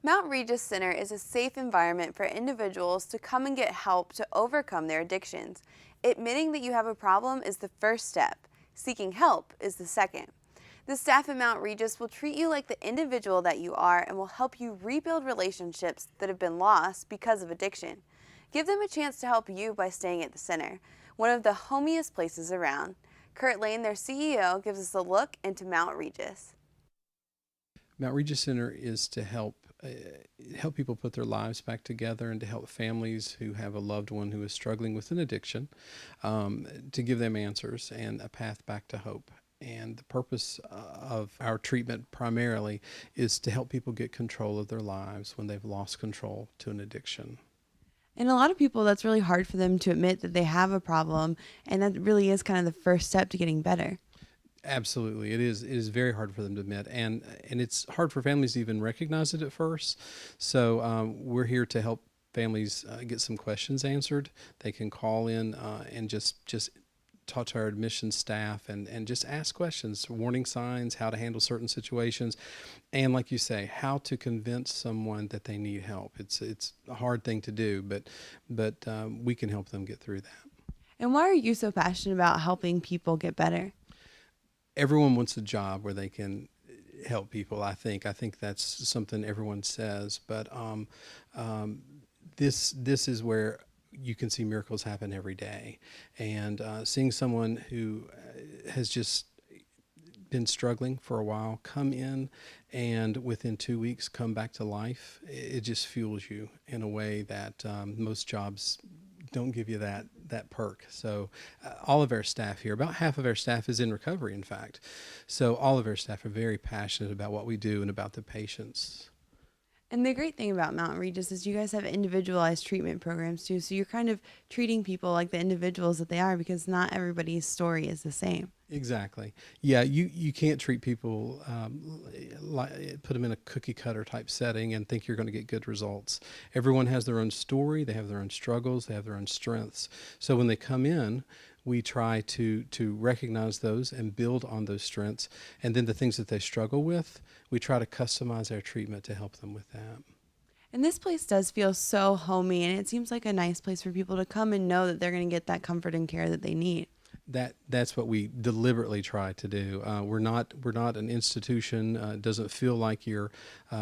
Mount Regis Center is a safe environment for individuals to come and get help to overcome their addictions. Admitting that you have a problem is the first step. Seeking help is the second. The staff at Mount Regis will treat you like the individual that you are and will help you rebuild relationships that have been lost because of addiction. Give them a chance to help you by staying at the center, one of the homiest places around. Kurt Lane, their CEO, gives us a look into Mount Regis. Mount Regis Center is to help people put their lives back together and to help families who have a loved one who is struggling with an addiction, to give them answers and a path back to hope. And the purpose of our treatment primarily is to help people get control of their lives when they've lost control to an addiction. And a lot of people, that's really hard for them to admit that they have a problem, and that really is kind of the first step to getting better. Absolutely. It is very hard for them to admit, and it's hard for families to even recognize it at first. So we're here to help families get some questions answered. They can call in and just talk to our admissions staff and just ask questions, warning signs, how to handle certain situations, and like you say, how to convince someone that they need help. It's a hard thing to do, but we can help them get through that. And why are you so passionate about helping people get better? Everyone wants a job where they can help people. I think that's something everyone says, but this is where you can see miracles happen every day, and seeing someone who has just been struggling for a while come in and within 2 weeks come back to life, it just fuels you in a way that most jobs don't give you that perk. So all of our staff here, about half of our staff is in recovery, in fact. So all of our staff are very passionate about what we do and about the patients. And the great thing about Mount Regis is you guys have individualized treatment programs too. So you're kind of treating people like the individuals that they are, because not everybody's story is the same. Exactly. Yeah, you can't treat people put them in a cookie cutter type setting and think you're going to get good results. Everyone has their own story, they have their own struggles, they have their own strengths. So when they come in, we try to recognize those and build on those strengths. And then the things that they struggle with, we try to customize our treatment to help them with that. And this place does feel so homey, and it seems like a nice place for people to come and know that they're going to get that comfort and care that they need. That's what we deliberately try to do. We're not an institution. It doesn't feel like you're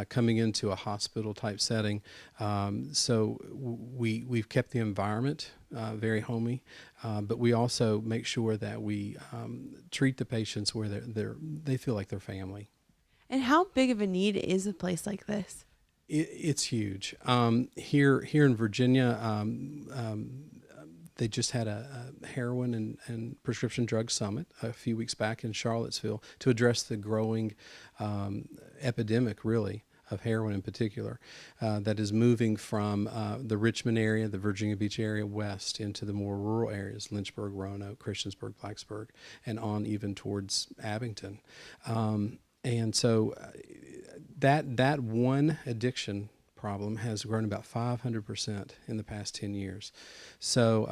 coming into a hospital type setting. So we've kept the environment very homey, but we also make sure that we treat the patients where they feel like they're family. And how big of a need is a place like this? It's huge. Here in Virginia, they just had a heroin and prescription drug summit a few weeks back in Charlottesville to address the growing epidemic, really, of heroin in particular, that is moving from the Richmond area, the Virginia Beach area, west into the more rural areas, Lynchburg, Roanoke, Christiansburg, Blacksburg, and on even towards Abington. And so that one addiction problem has grown about 500% in the past 10 years. So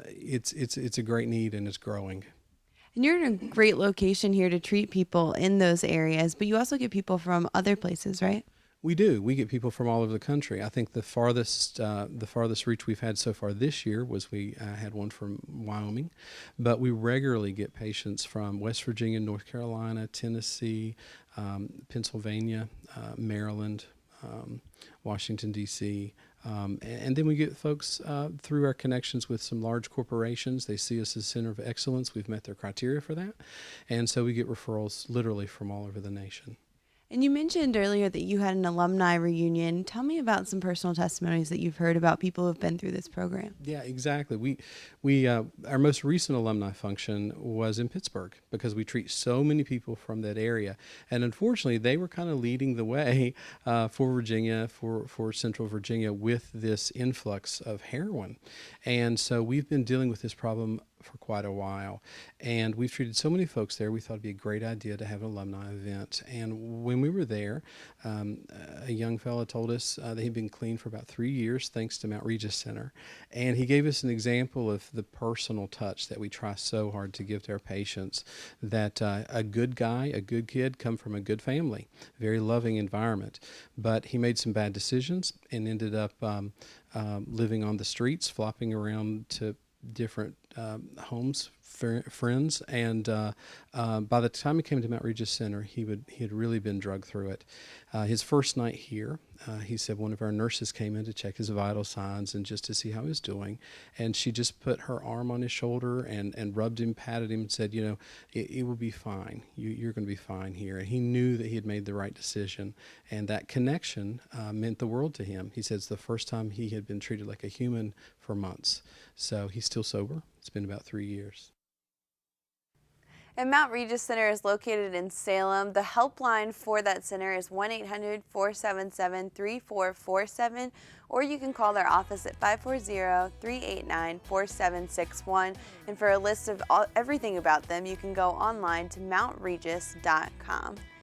it's a great need, and it's growing. And you're in a great location here to treat people in those areas, but you also get people from other places, right? We do. We get people from all over the country. I think the farthest reach we've had so far this year was we had one from Wyoming, but we regularly get patients from West Virginia, North Carolina, Tennessee, Pennsylvania, Maryland, Washington, D.C., and then we get folks through our connections with some large corporations. They see us as a center of excellence. We've met their criteria for that. And so we get referrals literally from all over the nation. And you mentioned earlier that you had an alumni reunion. Tell me about some personal testimonies that you've heard about people who have been through this program. Yeah, exactly. We our most recent alumni function was in Pittsburgh because we treat so many people from that area, and unfortunately, they were kind of leading the way for Virginia, for Central Virginia, with this influx of heroin, and so we've been dealing with this problem for quite a while. And we've treated so many folks there, we thought it'd be a great idea to have an alumni event. And when we were there, a young fellow told us that he'd been clean for about 3 years thanks to Mount Regis Center. And he gave us an example of the personal touch that we try so hard to give to our patients, that a good guy, a good kid, come from a good family, very loving environment. But he made some bad decisions and ended up living on the streets, flopping around to different homes, friends, and by the time he came to Mount Regis Center, he had really been drugged through it. His first night here, he said one of our nurses came in to check his vital signs and just to see how he was doing, and she just put her arm on his shoulder and rubbed him, patted him, and said, you know, it will be fine. You're going to be fine here. And he knew that he had made the right decision, and that connection meant the world to him. He said it's the first time he had been treated like a human for months. So he's still sober. It's been about 3 years. And Mount Regis Center is located in Salem. The helpline for that center is 1-800-477-3447, or you can call their office at 540-389-4761. And for a list of everything about them, you can go online to mountregis.com.